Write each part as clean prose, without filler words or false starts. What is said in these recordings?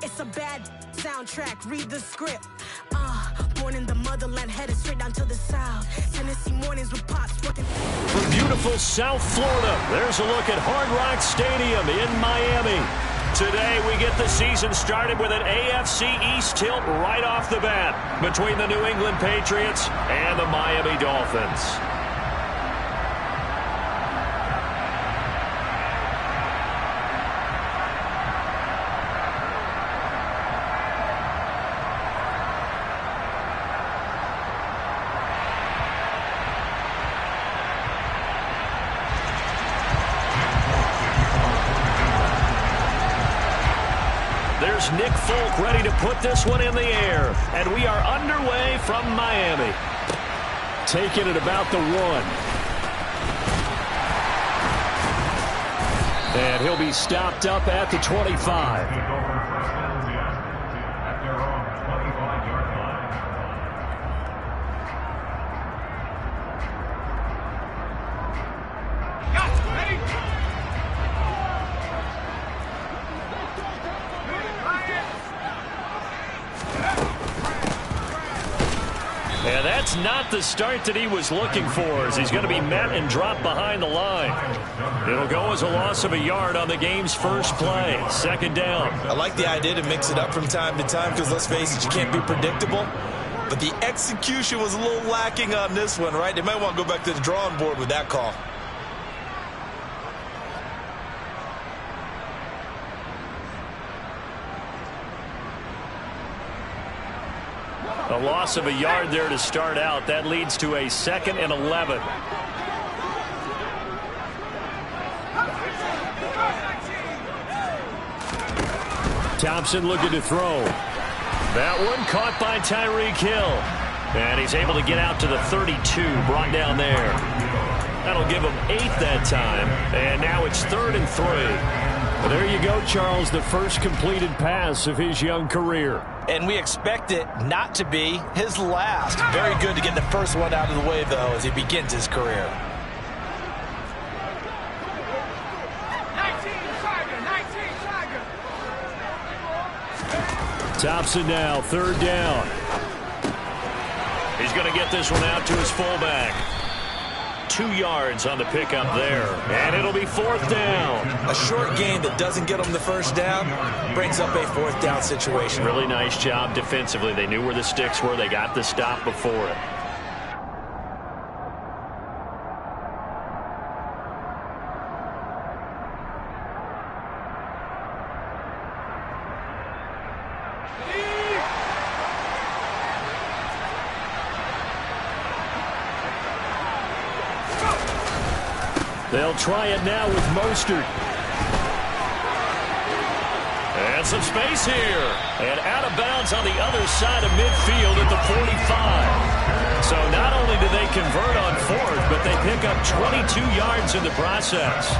It's a bad soundtrack, read the script. Born in the motherland, headed straight down to the south. Tennessee mornings with pops working. From beautiful South Florida, there's a look at Hard Rock Stadium in Miami. Today, we get the season started with an AFC East tilt right off the bat between the New England Patriots and the Miami Dolphins. There's Nick Folk ready to put this one in the air. And we are underway from Miami. Taking it about the 1. And he'll be stopped up at the 25. And that's not the start that he was looking for, as he's going to be met and dropped behind the line. It'll go as a loss of a yard on the game's first play. 2nd down. I like the idea to mix it up from time to time because, let's face it, you can't be predictable. But the execution was a little lacking on this one, right? They might want to go back to the drawing board with that call. A loss of a yard there to start out. That leads to a 2nd and 11. Thompson looking to throw. That one caught by Tyreek Hill. And he's able to get out to the 32, brought down there. That'll give him 8 that time. And now it's 3rd and 3. Well, there you go, Charles, the first completed pass of his young career. And we expect it not to be his last. Very good to get the first one out of the way, though, as he begins his career. 19 Tiger. Thompson now, 3rd down. He's going to get this one out to his fullback. 2 yards on the pickup there. And it'll be 4th down. A short gain that doesn't get them the first down brings up a 4th down situation. Really nice job defensively. They knew where the sticks were. They got the stop before it. They'll try it now with Mostert. And some space here. And out of bounds on the other side of midfield at the 45. So not only do they convert on 4th, but they pick up 22 yards in the process.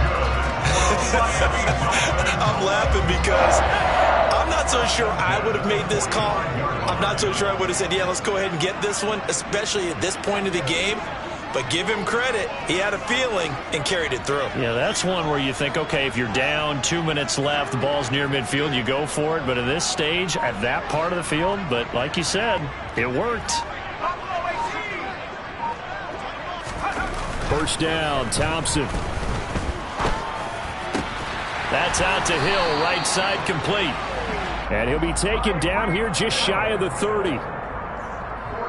I'm laughing because I'm not so sure I would have made this call. I'm not so sure I would have said, yeah, let's go ahead and get this one, especially at this point of the game. But give him credit. He had a feeling and carried it through. Yeah, that's one where you think, okay, if you're down, 2 minutes left, the ball's near midfield, you go for it. But at this stage, at that part of the field, but like you said, it worked. 1st down, Thompson. That's out to Hill, right side complete. And he'll be taken down here just shy of the 30.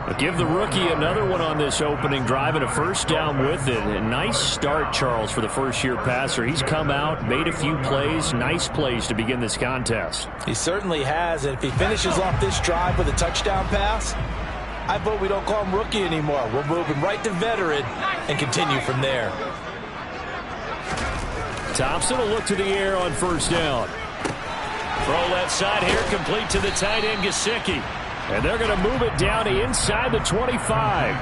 But give the rookie another one on this opening drive and a 1st down with it. A nice start, Charles, for the first-year passer. He's come out, made a few plays, nice plays to begin this contest. He certainly has, and if he finishes off this drive with a touchdown pass, I vote we don't call him rookie anymore. We'll move him right to veteran and continue from there. Thompson will look to the air on 1st down. Throw left side here, complete to the tight end, Gesicki. And they're going to move it down to inside the 25.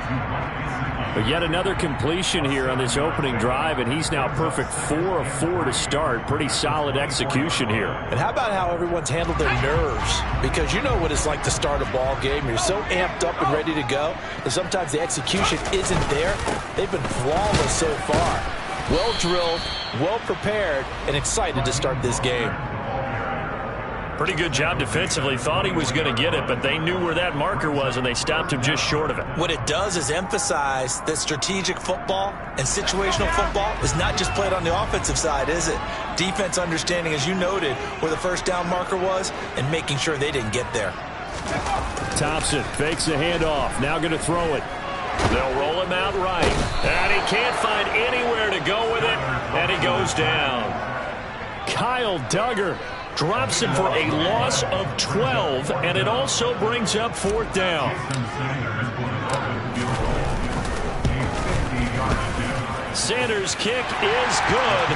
But yet another completion here on this opening drive, and he's now perfect 4 of 4 to start. Pretty solid execution here. And how about how everyone's handled their nerves? Because you know what it's like to start a ball game. You're so amped up and ready to go, and sometimes the execution isn't there. They've been flawless so far. Well drilled, well prepared, and excited to start this game. Pretty good job defensively. Thought he was going to get it, but they knew where that marker was, and they stopped him just short of it. What it does is emphasize that strategic football and situational football is not just played on the offensive side, is it? Defense understanding, as you noted, where the first down marker was and making sure they didn't get there. Thompson fakes the handoff. Now going to throw it. They'll roll him out right. And he can't find anywhere to go with it, and he goes down. Kyle Duggar drops him for a loss of 12, and it also brings up 4th down. Sanders' kick is good.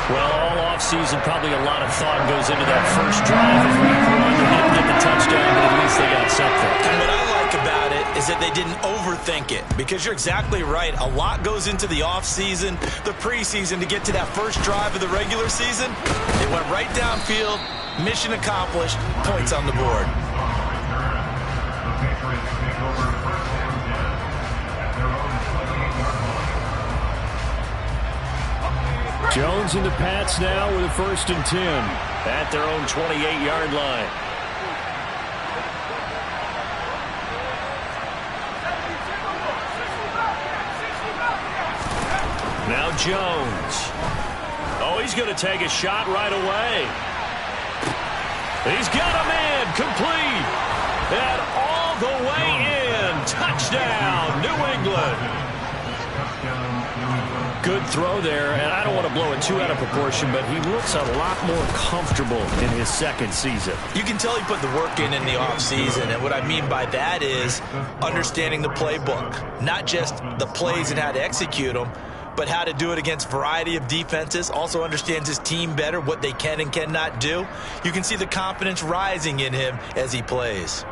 Well, all offseason, probably a lot of thought goes into that first drive of week 1. They didn't get the touchdown, but at least they got something. And what I like about it is that they didn't overthink it, because you're exactly right. A lot goes into the offseason, the preseason, to get to that first drive of the regular season. They went right downfield, mission accomplished, points on the board. Jones and the Pats now with a 1st and 10 at their own 28-yard line. Now Jones. Oh, he's going to take a shot right away. He's got a man complete. And all the way in. Touchdown, New England. Good throw there, and I don't want to blow it too out of proportion, but he looks a lot more comfortable in his 2nd season. You can tell he put the work in the offseason, and what I mean by that is understanding the playbook. Not just the plays and how to execute them, but how to do it against a variety of defenses. Also understands his team better, what they can and cannot do. You can see the confidence rising in him as he plays.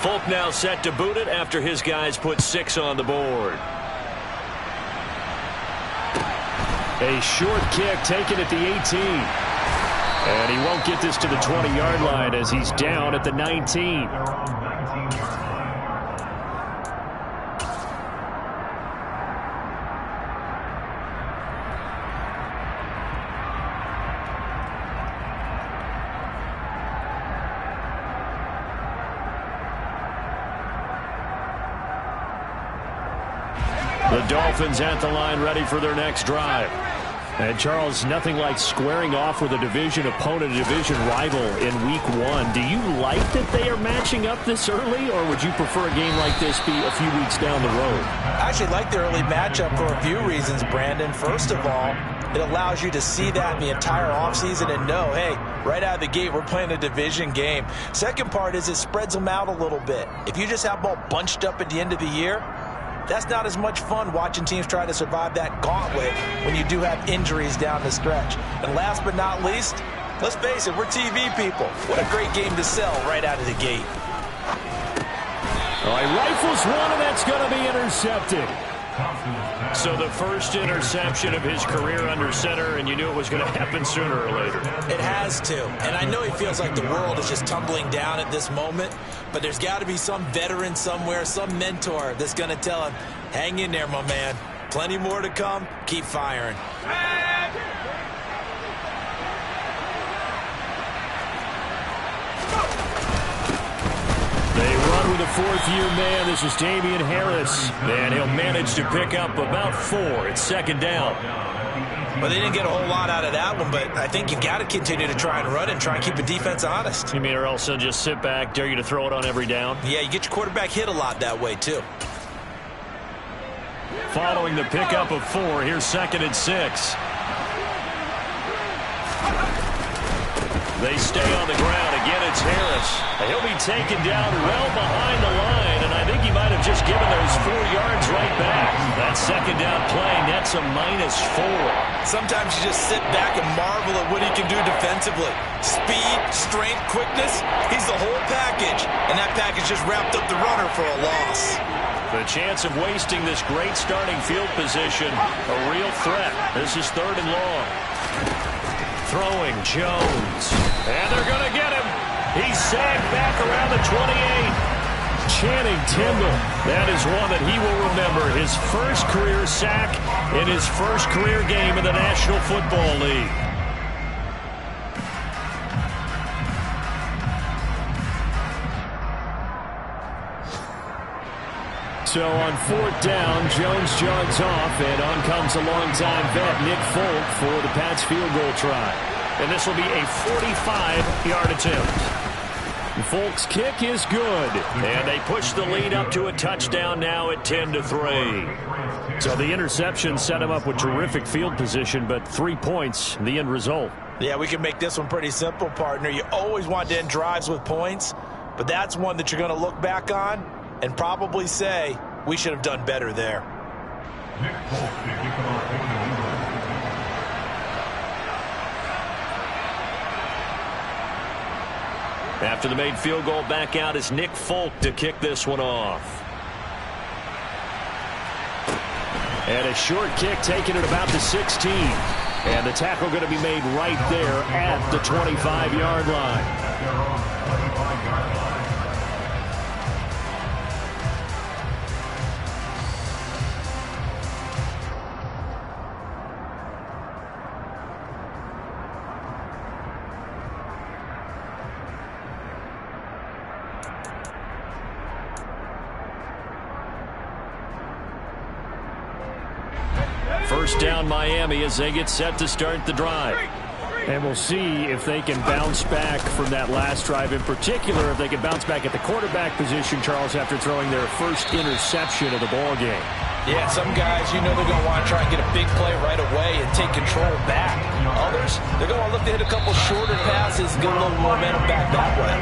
Folk now set to boot it after his guys put 6 on the board. A short kick taken at the 18. And he won't get this to the 20-yard line as he's down at the 19. The Dolphins at the line ready for their next drive. And, Charles, nothing like squaring off with a division opponent, a division rival in week 1. Do you like that they are matching up this early, or would you prefer a game like this be a few weeks down the road? I actually like the early matchup for a few reasons, Brandon. First of all, it allows you to see that in the entire offseason and know, hey, right out of the gate, we're playing a division game. Second part is it spreads them out a little bit. If you just have them all bunched up at the end of the year, that's not as much fun watching teams try to survive that gauntlet when you do have injuries down the stretch. And last but not least, let's face it, we're TV people. What a great game to sell right out of the gate. All right, rifles one, and that's going to be intercepted. So the first interception of his career under center, and you knew it was going to happen sooner or later. It has to. And I know he feels like the world is just tumbling down at this moment, but there's got to be some veteran somewhere, some mentor that's going to tell him, hang in there, my man. Plenty more to come. Keep firing. They run with a 4th-year man. This is Damian Harris. And he'll manage to pick up about 4. It's 2nd down. Well, they didn't get a whole lot out of that one, but I think you've got to continue to try and run and try and keep the defense honest. You mean, or else they'll just sit back, dare you to throw it on every down? Yeah, you get your quarterback hit a lot that way, too. Following the pickup of 4, here's 2nd and 6. They stay on the ground. Again, it's Harris. He'll be taken down well behind the line, and I think he might have just given those 4 yards right back. That 2nd down play nets a -4. Sometimes you just sit back and marvel at what he can do defensively. Speed, strength, quickness, he's the whole package, and that package just wrapped up the runner for a loss. The chance of wasting this great starting field position, a real threat. This is 3rd and long. Throwing Jones. And they're going to get him. He's sagged back around the 28. Channing Tindall, that is one that he will remember. His first career sack in his first career game in the National Football League. So on 4th down, Jones jogs off, and on comes a longtime vet, Nick Folk, for the Pats field goal try. And this will be a 45-yard attempt. Folk's kick is good, and they push the lead up to a touchdown now at 10-3. So the interception set him up with terrific field position, but 3 points, the end result. Yeah, we can make this one pretty simple, partner. You always want to end drives with points, but that's one that you're going to look back on and probably say, we should have done better there. After the made field goal, back out is Nick Folk to kick this one off. And a short kick taken at about the 16. And the tackle going to be made right there at the 25-yard line. First down Miami as they get set to start the drive. And we'll see if they can bounce back from that last drive, in particular if they can bounce back at the quarterback position, Charles, after throwing their first interception of the ball game. Yeah, some guys, you know, they're going to want to try and get a big play right away and take control back. Others, they're going to look to hit a couple shorter passes, get a little momentum back that way.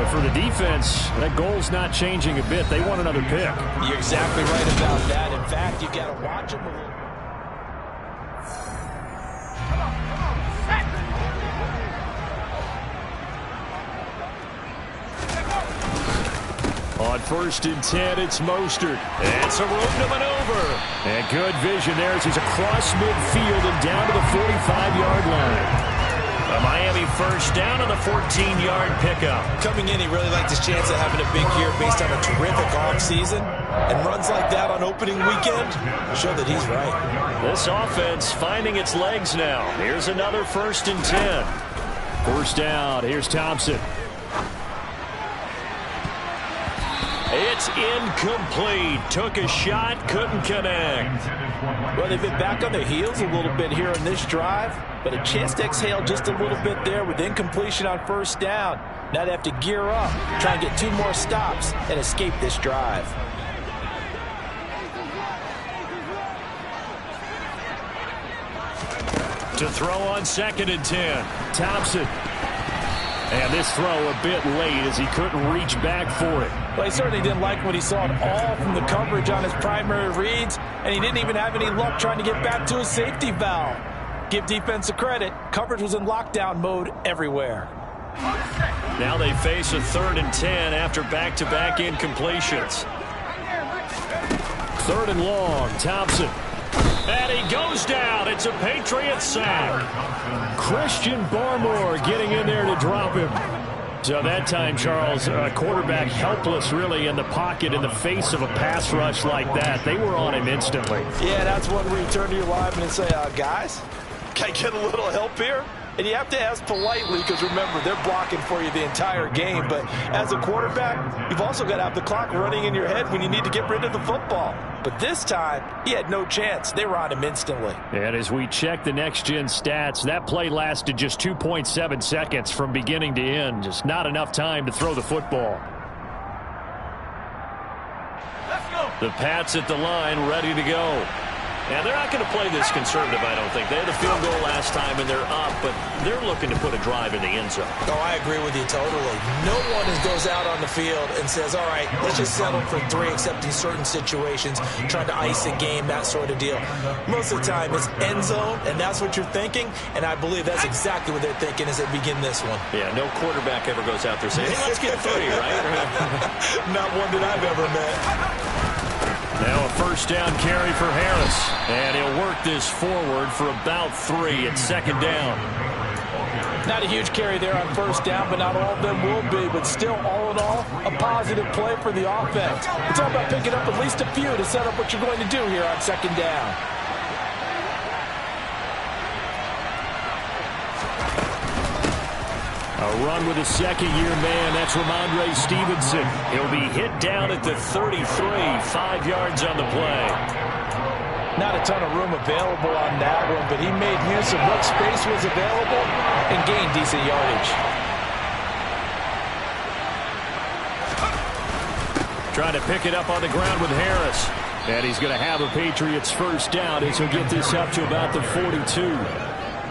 But for the defense, that goal's not changing a bit. They want another pick. You're exactly right about that. In fact, you've got to watch them a little. On 1st and 10, it's Mostert. It's a room to maneuver. And good vision there as he's across midfield and down to the 45-yard line. A Miami first down on the 14-yard pickup. Coming in, he really liked his chance of having a big year based on a terrific offseason. And runs like that on opening weekend show that he's right. This offense finding its legs now. Here's another 1st and 10. First down, here's Thompson. It's incomplete. Took a shot, couldn't connect. Well, they've been back on their heels a little bit here on this drive, but a chance to exhale just a little bit there with incompletion on 1st down. Now they have to gear up, try and get 2 more stops and escape this drive. To throw on 2nd and 10. Thompson. And this throw a bit late as he couldn't reach back for it. Well, he certainly didn't like what he saw at all from the coverage on his primary reads, and he didn't even have any luck trying to get back to his safety valve. Give defense a credit. Coverage was in lockdown mode everywhere. Now they face a 3rd and 10 after back-to-back incompletions. 3rd and long, Thompson. And he goes down. It's a Patriot sack. Christian Barmore getting in there to drop him. So that time, Charles, quarterback helpless really in the pocket in the face of a pass rush like that. They were on him instantly. Yeah, that's one where you turn to your lineman and say, guys, can I get a little help here? And you have to ask politely because, remember, they're blocking for you the entire game. But as a quarterback, you've also got to have the clock running in your head when you need to get rid of the football. But this time, he had no chance. They were on him instantly. And as we check the next-gen stats, that play lasted just 2.7 seconds from beginning to end. Just not enough time to throw the football. Let's go. The Pats at the line, ready to go. Now, they're not going to play this conservative, I don't think. They had a field goal last time, and they're up, but they're looking to put a drive in the end zone. Oh, I agree with you totally. No one goes out on the field and says, all right, let's just settle for 3, except in certain situations, trying to ice a game, that sort of deal. Most of the time, it's end zone, and that's what you're thinking, and I believe that's exactly what they're thinking as they begin this one. Yeah, no quarterback ever goes out there saying, hey, let's get 30, right? Not one that I've ever met. Now a first down carry for Harris. And he'll work this forward for about 3 at 2nd down. Not a huge carry there on first down, but not all of them will be. But still, all in all, a positive play for the offense. It's all about picking up at least a few to set up what you're going to do here on second down. A run with a second-year man. That's Ramondre Stevenson. He'll be hit down at the 33, 5 yards on the play. Not a ton of room available on that one, but he made use of what space was available and gained decent yardage. Trying to pick it up on the ground with Harris. And he's going to have a Patriots first down as he'll get this up to about the 42.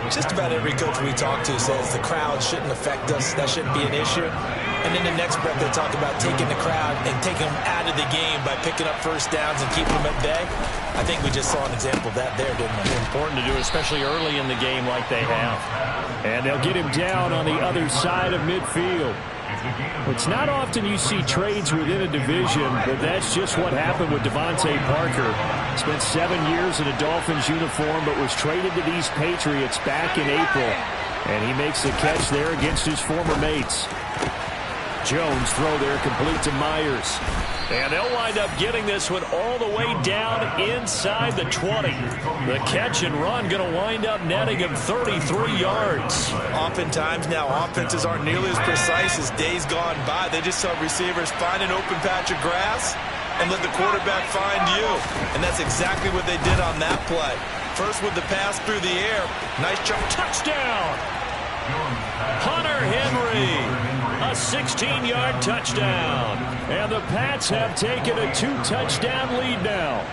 Just about every coach we talk to says the crowd shouldn't affect us. That shouldn't be an issue. And then the next breath they talk about taking the crowd and taking them out of the game by picking up first downs and keeping them at bay. I think we just saw an example of that there, didn't we? Important to do, especially early in the game like they have. And they'll get him down on the other side of midfield. It's not often you see trades within a division, but that's just what happened with Devontae Parker. Spent 7 years in a Dolphins uniform, but was traded to these Patriots back in April. And he makes the catch there against his former mates. Jones throw there complete to Myers. And they'll wind up getting this one all the way down inside the 20. The catch and run going to wind up netting him 33 yards. Oftentimes now offenses aren't nearly as precise as days gone by. They just tell receivers find an open patch of grass and let the quarterback find you. And that's exactly what they did on that play. First with the pass through the air. Nice jump. Touchdown! Hunter Henry. A 16-yard touchdown. And the Pats have taken a 2-touchdown lead now.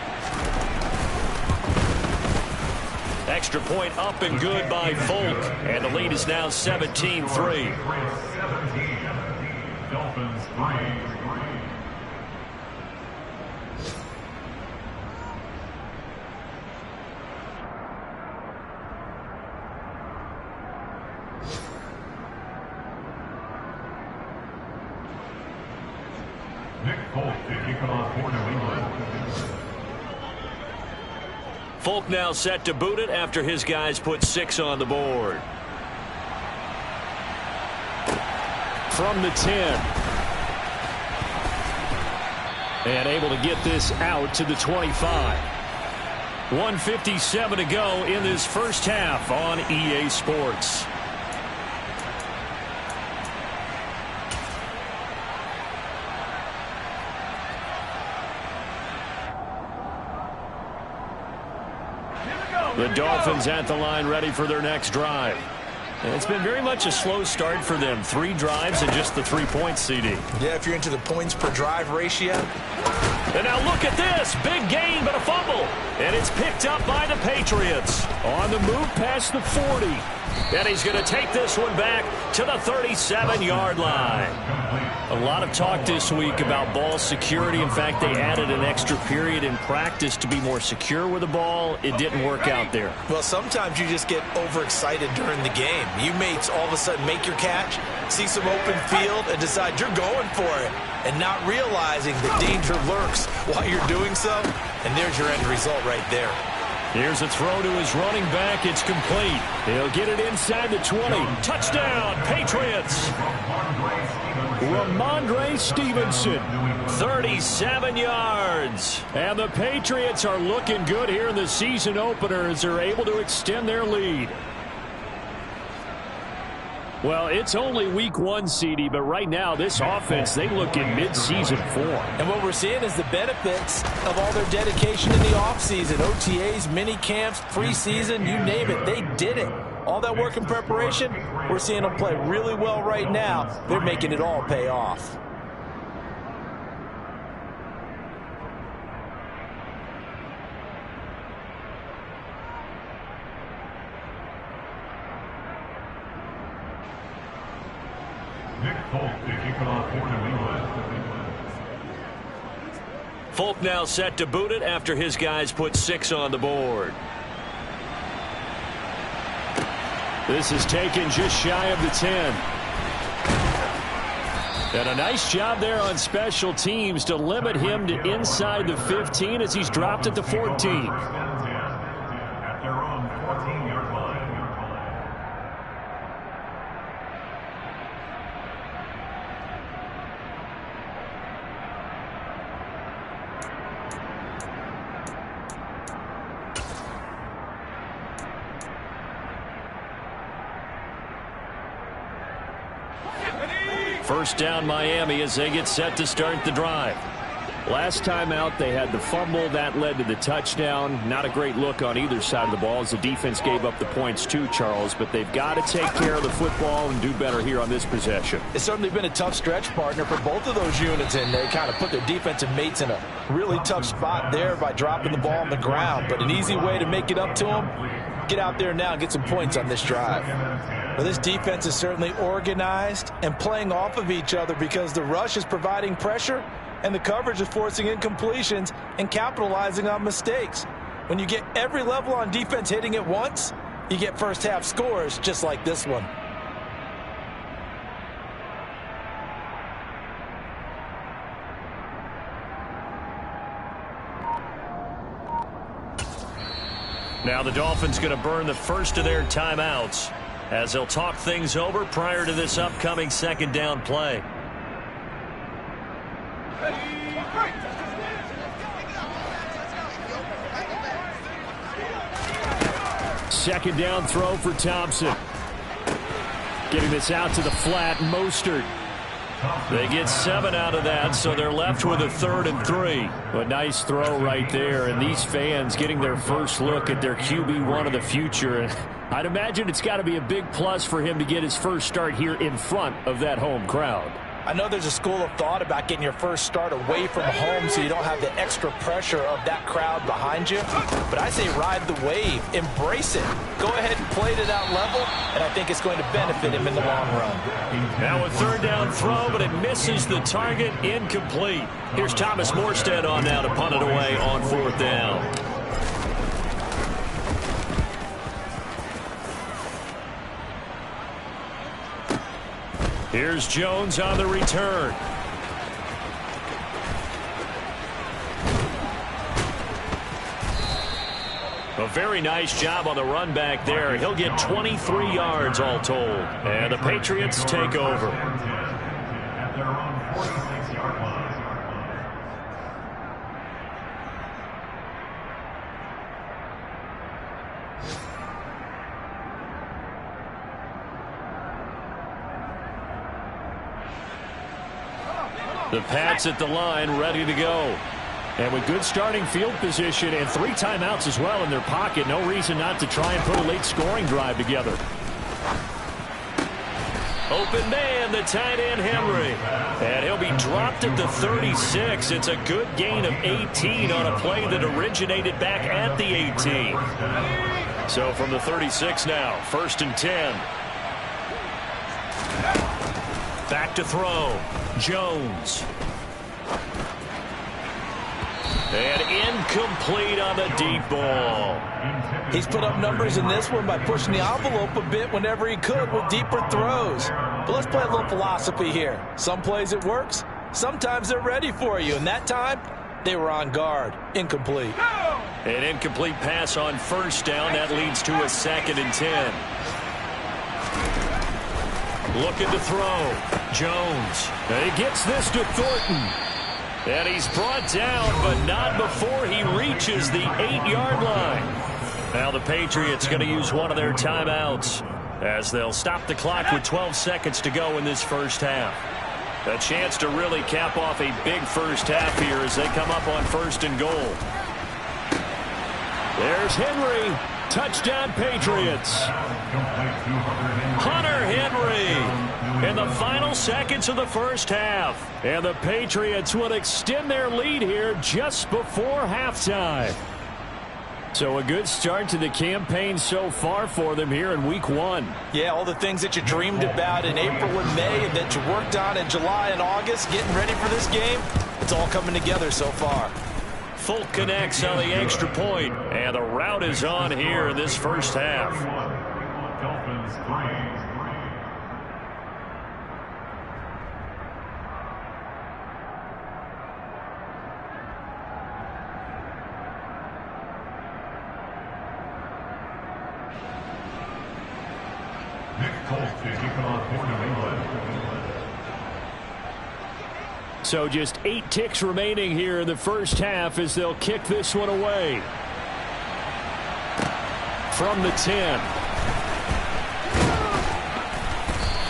Extra point up and good by Folk. And the lead is now 17-3. Dolphins 3. Folk now set to boot it after his guys put 6 on the board. From the 10. And able to get this out to the 25. 1:57 to go in this first half on EA Sports. The Dolphins at the line ready for their next drive. And it's been very much a slow start for them. 3 drives and just the 3 points, CD. Yeah, if you're into the points per drive ratio. And now look at this. Big gain, but a fumble. And it's picked up by the Patriots. On the move past the 40. And he's going to take this one back to the 37-yard line. A lot of talk this week about ball security. In fact, they added an extra period in practice to be more secure with the ball. It didn't work out there. Well, sometimes you just get overexcited during the game. You may all of a sudden make your catch, see some open field, and decide you're going for it, and not realizing that danger lurks while you're doing so. And there's your end result right there. Here's a throw to his running back. It's complete. He'll get it inside the 20. Touchdown, Patriots. Ramondre Stevenson, 37 yards. And the Patriots are looking good here in the season opener as they're able to extend their lead. Well, it's only week 1, CD, but right now this offense, they look in mid-season form. And what we're seeing is the benefits of all their dedication in the offseason. OTAs, mini camps, preseason, you name it, they did it. All that work and preparation, we're seeing them play really well right now. They're making it all pay off. Folk now set to boot it after his guys put 6 on the board. This is taken just shy of the 10. And a nice job there on special teams to limit him to inside the 15 as he's dropped at the 14. First down Miami as they get set to start the drive. Last time out, they had the fumble. That led to the touchdown. Not a great look on either side of the ball as the defense gave up the points too, Charles. But they've got to take care of the football and do better here on this possession. It's certainly been a tough stretch, partner, for both of those units, and they kind of put their defensive mates in a really tough spot there by dropping the ball on the ground. But an easy way to make it up to them, get out there now and get some points on this drive. Well, this defense is certainly organized and playing off of each other because the rush is providing pressure and the coverage is forcing incompletions and capitalizing on mistakes. When you get every level on defense hitting at once, you get first half scores just like this one. Now the Dolphins going to burn the first of their timeouts as they'll talk things over prior to this upcoming second down play. Second down throw for Thompson. Getting this out to the flat, Mostert. They get 7 out of that, so they're left with a 3rd and 3. But nice throw right there, and these fans getting their first look at their QB1 of the future. And I'd imagine it's got to be a big plus for him to get his first start here in front of that home crowd. I know there's a school of thought about getting your first start away from home so you don't have the extra pressure of that crowd behind you. But I say ride the wave. Embrace it. Go ahead and play to that level, and I think it's going to benefit him in the long run. Now a 3rd down throw, but it misses the target. Incomplete. Here's Thomas Morstead on now to punt it away on 4th down. Here's Jones on the return. A very nice job on the run back there. He'll get 23 yards all told. And the Patriots take over. At their own 46-yard line. The Pats at the line, ready to go. And with good starting field position and 3 timeouts as well in their pocket, no reason not to try and put a late scoring drive together. Open man, the tight end Henry. And he'll be dropped at the 36. It's a good gain of 18 on a play that originated back at the 18. So from the 36 now, 1st and 10. Back to throw. Jones. And incomplete on the deep ball. He's put up numbers in this one by pushing the envelope a bit whenever he could with deeper throws. But let's play a little philosophy here. Some plays it works. Sometimes they're ready for you. And that time, they were on guard. Incomplete. An incomplete pass on 1st down. That leads to a 2nd and 10. Looking to throw. Jones. And he gets this to Thornton. And he's brought down, but not before he reaches the 8-yard line. Now the Patriots going to use one of their timeouts as they'll stop the clock with 12 seconds to go in this first half. A chance to really cap off a big first half here as they come up on 1st and goal. There's Henry. Touchdown Patriots. Hunter Henry in the final seconds of the first half. And the Patriots will extend their lead here just before halftime. So a good start to the campaign so far for them here in week 1. Yeah, all the things that you dreamed about in April and May and that you worked on in July and August, getting ready for this game, it's all coming together so far. Folk connects on the extra point, and the route is on here in this first half. Dolphins 3. Nick Colts is kicking off for New England. So just 8 ticks remaining here in the first half as they'll kick this one away. From the 10.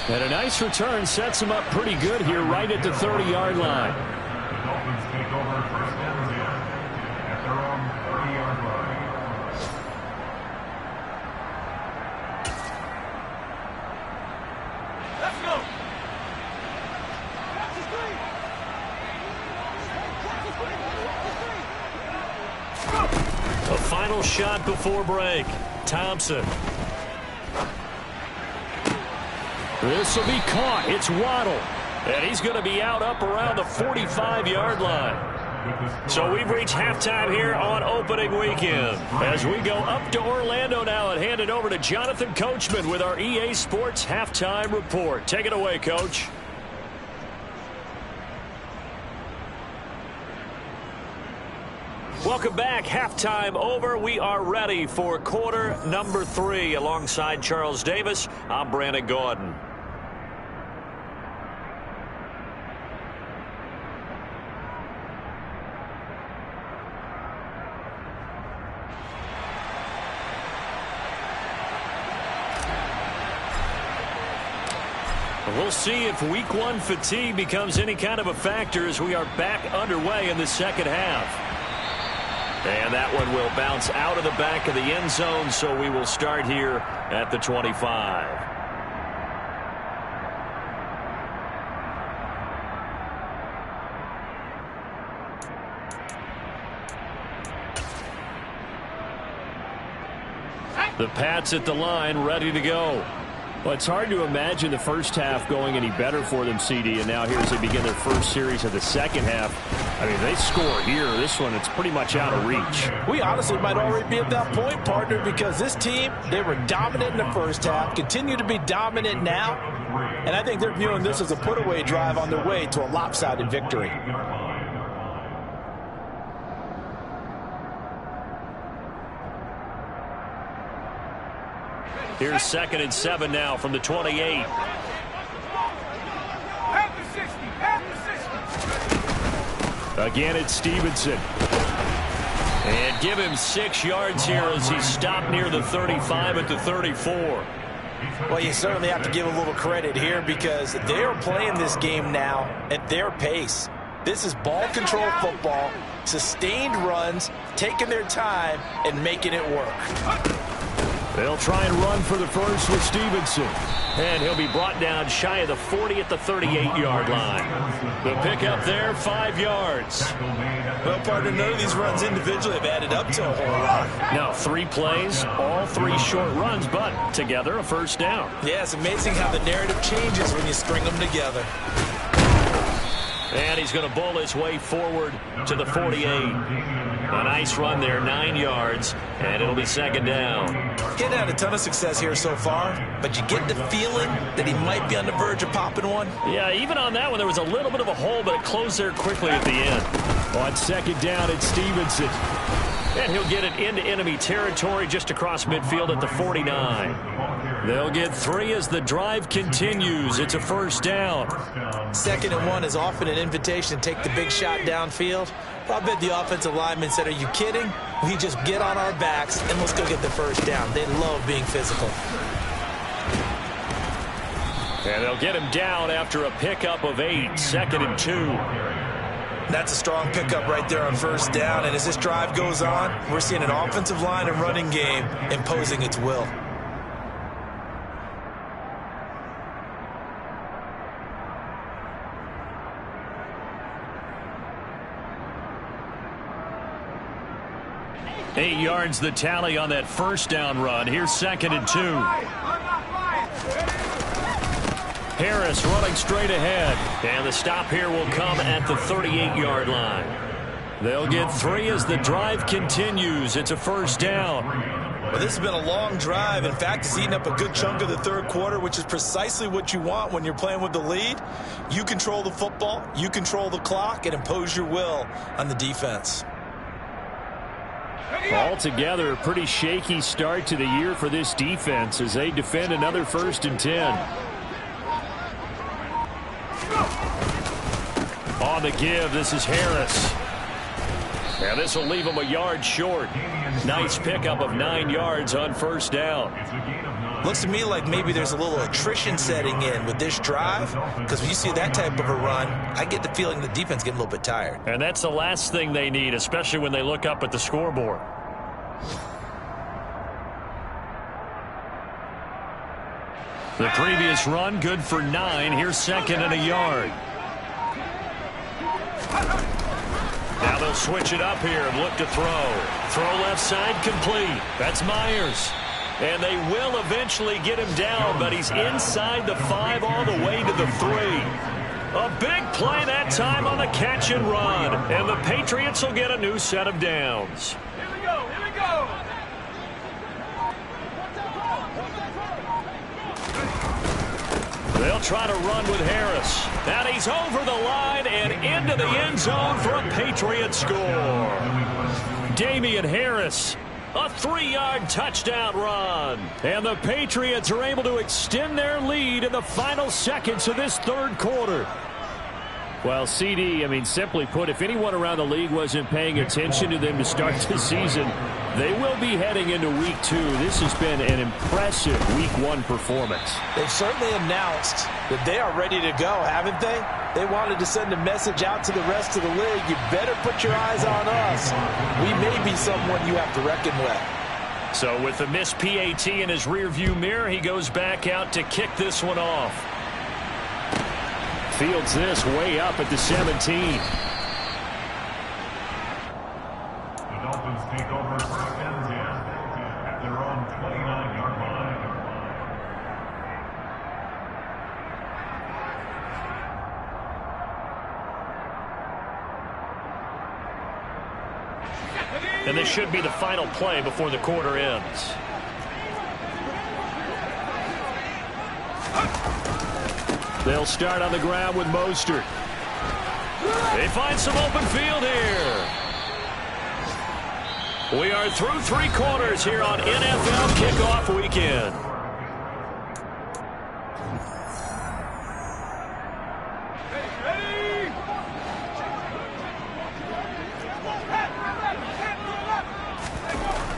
And a nice return sets them up pretty good here right at the 30-yard line. The Dolphins take over first and 10 at their own 30-yard line. Let's go. A final shot before break. Thompson. This will be caught. It's Waddle. And he's going to be out up around the 45-yard line. So we've reached halftime here on opening weekend. As we go up to Orlando now and hand it over to Jonathan Coachman with our EA Sports Halftime Report. Take it away, Coach. Welcome back. Halftime over. We are ready for quarter number 3. Alongside Charles Davis, I'm Brandon Gaudin. We'll see if week 1 fatigue becomes any kind of a factor as we are back underway in the second half. And that one will bounce out of the back of the end zone, so we will start here at the 25. The Pats at the line, ready to go. Well, it's hard to imagine the first half going any better for them, CD, and now here as they begin their first series of the second half. I mean, they score here. This one, it's pretty much out of reach. We honestly might already be at that point, partner, because this team, they were dominant in the first half, continue to be dominant now, and I think they're viewing this as a put-away drive on their way to a lopsided victory. Here's 2nd and 7 now from the 28. Again, it's Stevenson. And give him 6 yards here as he's stopped near the 35 at the 34. Well, you certainly have to give a little credit here because they are playing this game now at their pace. This is ball control football, sustained runs, taking their time, and making it work. They'll try and run for the first with Stevenson. And he'll be brought down shy of the 40 at the 38-yard line. The pickup there, 5 yards. Well, partner, none of these runs individually have added up to a whole lot. Now, 3 plays, all 3 short runs, but together a first down. Yeah, it's amazing how the narrative changes when you string them together. And he's going to bowl his way forward to the 48. A nice run there, 9 yards, and it'll be 2nd down. He's had a ton of success here so far, but you get the feeling that he might be on the verge of popping one. Yeah, even on that one, there was a little bit of a hole, but it closed there quickly at the end. On 2nd down, it's Stevenson. And he'll get it into enemy territory just across midfield at the 49. They'll get 3 as the drive continues. It's a first down. 2nd and 1 is often an invitation to take the big shot downfield. I bet the offensive lineman said, are you kidding? We just get on our backs and let's go get the first down. They love being physical. And they'll get him down after a pickup of 8, 2nd and 2. That's a strong pickup right there on first down. And as this drive goes on, we're seeing an offensive line and running game imposing its will. Eight yards the tally on that first down run. Here's 2nd and 2. Harris running straight ahead. And the stop here will come at the 38-yard line. They'll get 3 as the drive continues. It's a first down. Well, this has been a long drive. In fact, it's eaten up a good chunk of the third quarter, which is precisely what you want when you're playing with the lead. You control the football, you control the clock, and impose your will on the defense. Altogether, a pretty shaky start to the year for this defense as they defend another 1st and 10. On the give, this is Harris. And this will leave him a yard short. Nice pickup of 9 yards on first down. It's a gain of 9. Looks to me like maybe there's a little attrition setting in with this drive, because when you see that type of a run, I get the feeling the defense getting a little bit tired. And that's the last thing they need, especially when they look up at the scoreboard. The previous run, good for 9. Here's second and a yard. Now they'll switch it up here and look to throw. Throw left side, complete. That's Myers. And they will eventually get him down, but he's inside the 5 all the way to the 3. A big play that time on the catch and run. And the Patriots will get a new set of downs. Here we go, here we go. They'll try to run with Harris. And he's over the line and into the end zone for a Patriot score. Damian Harris, a 3-yard touchdown run. And the Patriots are able to extend their lead in the final seconds of this third quarter. Well, CD, simply put, if anyone around the league wasn't paying attention to them to start the season, they will be heading into week 2. This has been an impressive week 1 performance. They've certainly announced that they are ready to go, haven't they? They wanted to send a message out to the rest of the league. You better put your eyes on us. We may be someone you have to reckon with. So with the missed PAT in his rearview mirror, he goes back out to kick this one off. Fields this way up at the 17. The Dolphins take over first and 10 at their own 29-yard line. And this should be the final play before the quarter ends. They'll start on the ground with Mostert. They find some open field here. We are through 3 quarters here on NFL Kickoff Weekend.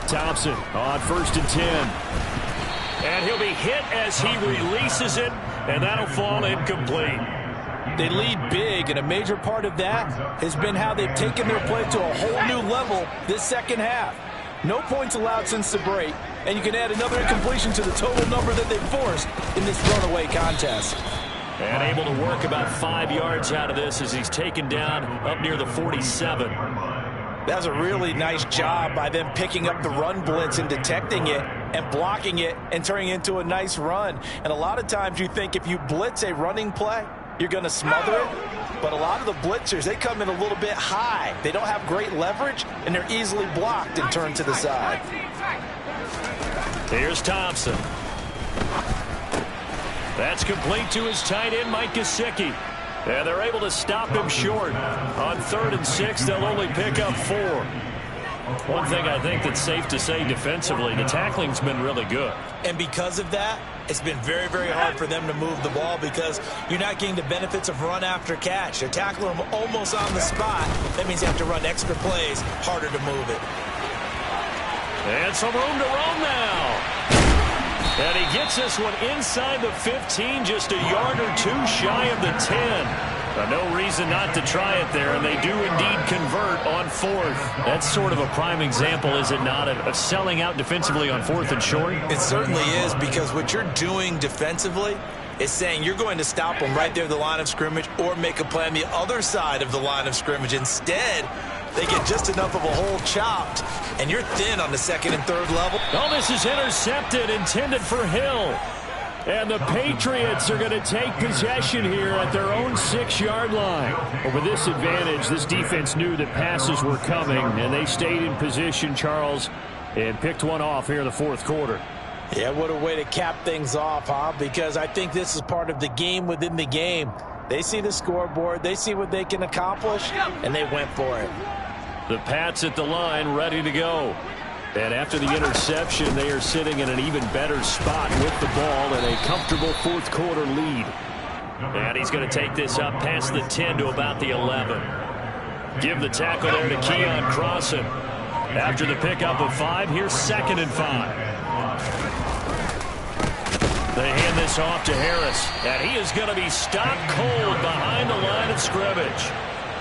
Thompson on 1st and 10. And he'll be hit as he releases it, and that'll fall incomplete. They lead big, and a major part of that has been how they've taken their play to a whole new level this second half. No points allowed since the break, and you can add another incompletion to the total number that they've forced in this runaway contest. And able to work about 5 yards out of this as he's taken down up near the 47. That was a really nice job by them picking up the run blitz and detecting it and blocking it and turning it into a nice run. And a lot of times you think if you blitz a running play, you're going to smother it. But a lot of the blitzers, they come in a little bit high. They don't have great leverage, and they're easily blocked and turned to the side. Here's Thompson. That's complete to his tight end, Mike Gesicki. And they're able to stop him short. On 3rd and 6, they'll only pick up 4. One thing I think that's safe to say defensively, the tackling's been really good. And because of that, it's been very, very hard for them to move the ball because you're not getting the benefits of run after catch. They're tackling them almost on the spot. That means you have to run extra plays, harder to move it. And some room to roam now. And he gets this one inside the 15, just a yard or 2 shy of the 10. No reason not to try it there, and they do indeed convert on 4th. That's sort of a prime example, is it not, of selling out defensively on 4th and short? It certainly is, because what you're doing defensively is saying you're going to stop them right there at the line of scrimmage or make a play on the other side of the line of scrimmage. Instead, they get just enough of a hole chopped, and you're thin on the 2nd and 3rd level. Oh, this is intercepted, intended for Hill. And the Patriots are going to take possession here at their own 6-yard line. Over this advantage, this defense knew that passes were coming, and they stayed in position, Charles, and picked one off here in the 4th quarter. Yeah, what a way to cap things off, huh? Because I think this is part of the game within the game. They see the scoreboard, they see what they can accomplish, and they went for it. The Pats at the line, ready to go. And after the interception, they are sitting in an even better spot with the ball and a comfortable 4th quarter lead. And he's going to take this up past the 10 to about the 11. Give the tackle there to Keon Crossan. After the pickup of 5, here's 2nd and 5. They hand this off to Harris, and he is going to be stopped cold behind the line of scrimmage.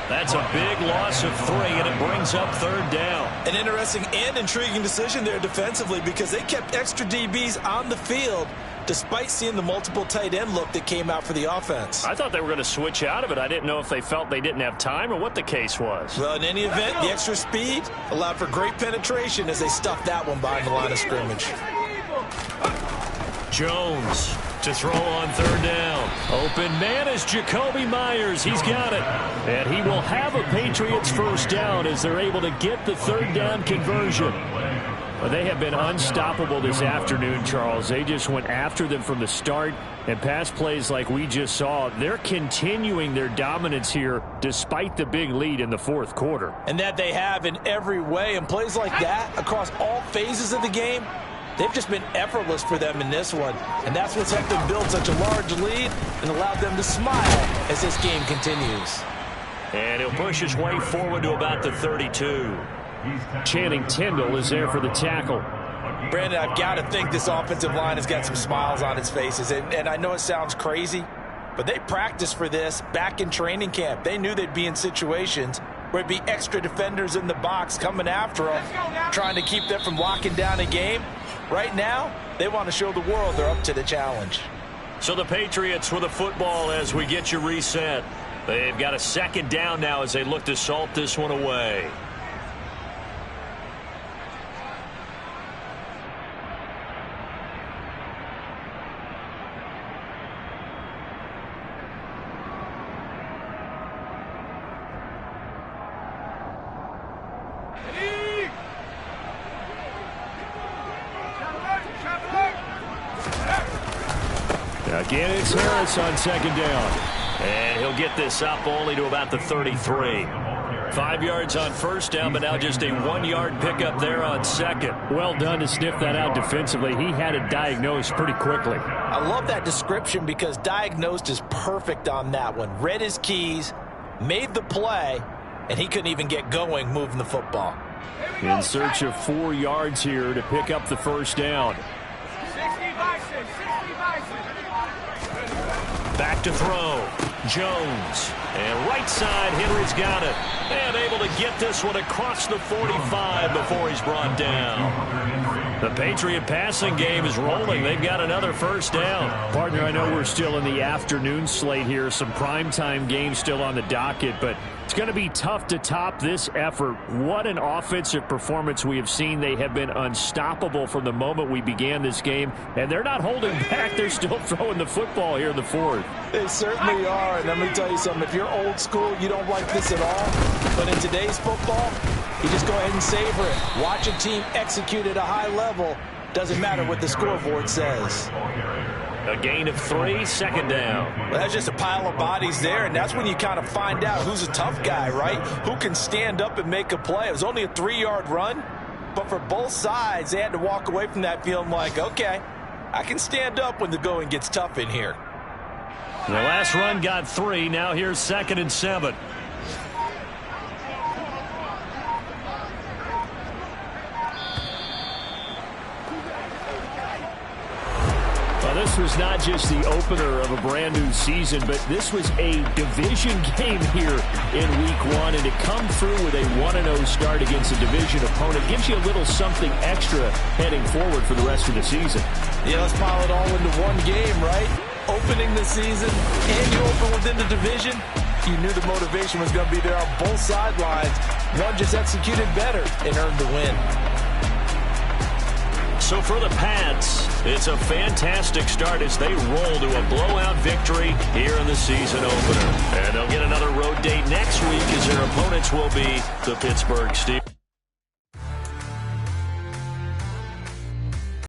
That's a big loss of 3, and it brings up 3rd down. An interesting and intriguing decision there defensively because they kept extra DBs on the field despite seeing the multiple tight end look that came out for the offense. I thought they were going to switch out of it. I didn't know if they felt they didn't have time or what the case was. Well, in any event, the extra speed allowed for great penetration as they stuffed that one behind the line of scrimmage. Jones to throw on 3rd down. Open man is Jacoby Myers. He's got it. And he will have a Patriots 1st down as they're able to get the 3rd down conversion. Well, they have been unstoppable this afternoon, Charles. They just went after them from the start, and pass plays like we just saw, they're continuing their dominance here despite the big lead in the 4th quarter. And that they have in every way, and plays like that across all phases of the game, they've just been effortless for them in this one. And that's what's helped them build such a large lead and allowed them to smile as this game continues. And he'll push his way forward to about the 32. Channing Tindall is there for the tackle. Brandon, I've got to think this offensive line has got some smiles on its faces. And I know it sounds crazy, but they practiced for this back in training camp. They knew they'd be in situations where it'd be extra defenders in the box coming after them, trying to keep them from locking down a game. Right now, they want to show the world they're up to the challenge. So the Patriots with the football as we get you reset. They've got a 2nd down now as they look to salt this one away. Again, it's Harris on 2nd down. And he'll get this up only to about the 33. 5 yards on 1st down, but now just a 1-yard pickup there on 2nd. Well done to sniff that out defensively. He had it diagnosed pretty quickly. I love that description because diagnosed is perfect on that one. Read his keys, made the play, and he couldn't even get going moving the football. In search of 4 yards here to pick up the 1st down. Back to throw. Jones. And right side, Henry's got it. And able to get this one across the 45 before he's brought down. The Patriot passing game is rolling. They've got another 1st down. Partner, I know we're still in the afternoon slate here. Some primetime games still on the docket, but it's going to be tough to top this effort. What an offensive performance we have seen. They have been unstoppable from the moment we began this game, and they're not holding back. They're still throwing the football here in the 4th. They certainly are, and let me tell you something. If you're old school, you don't like this at all. But in today's football, you just go ahead and savor it. Watch a team execute at a high level. Doesn't matter what the scoreboard says. A gain of 3, 2nd down. Well, that's just a pile of bodies there, and that's when you kind of find out who's a tough guy, right? Who can stand up and make a play. It was only a 3-yard run, but for both sides, they had to walk away from that feeling like, okay, I can stand up when the going gets tough in here. The last run got 3. Now here's 2nd and 7. This was not just the opener of a brand new season, but this was a division game here in week 1, and to come through with a 1-0 start against a division opponent gives you a little something extra heading forward for the rest of the season. Yeah, let's pile it all into one game, right? Opening the season, and you open within the division. You knew the motivation was going to be there on both sidelines. One just executed better and earned the win. So for the Pats, it's a fantastic start as they roll to a blowout victory here in the season opener. And they'll get another road date next week as their opponents will be the Pittsburgh Steelers.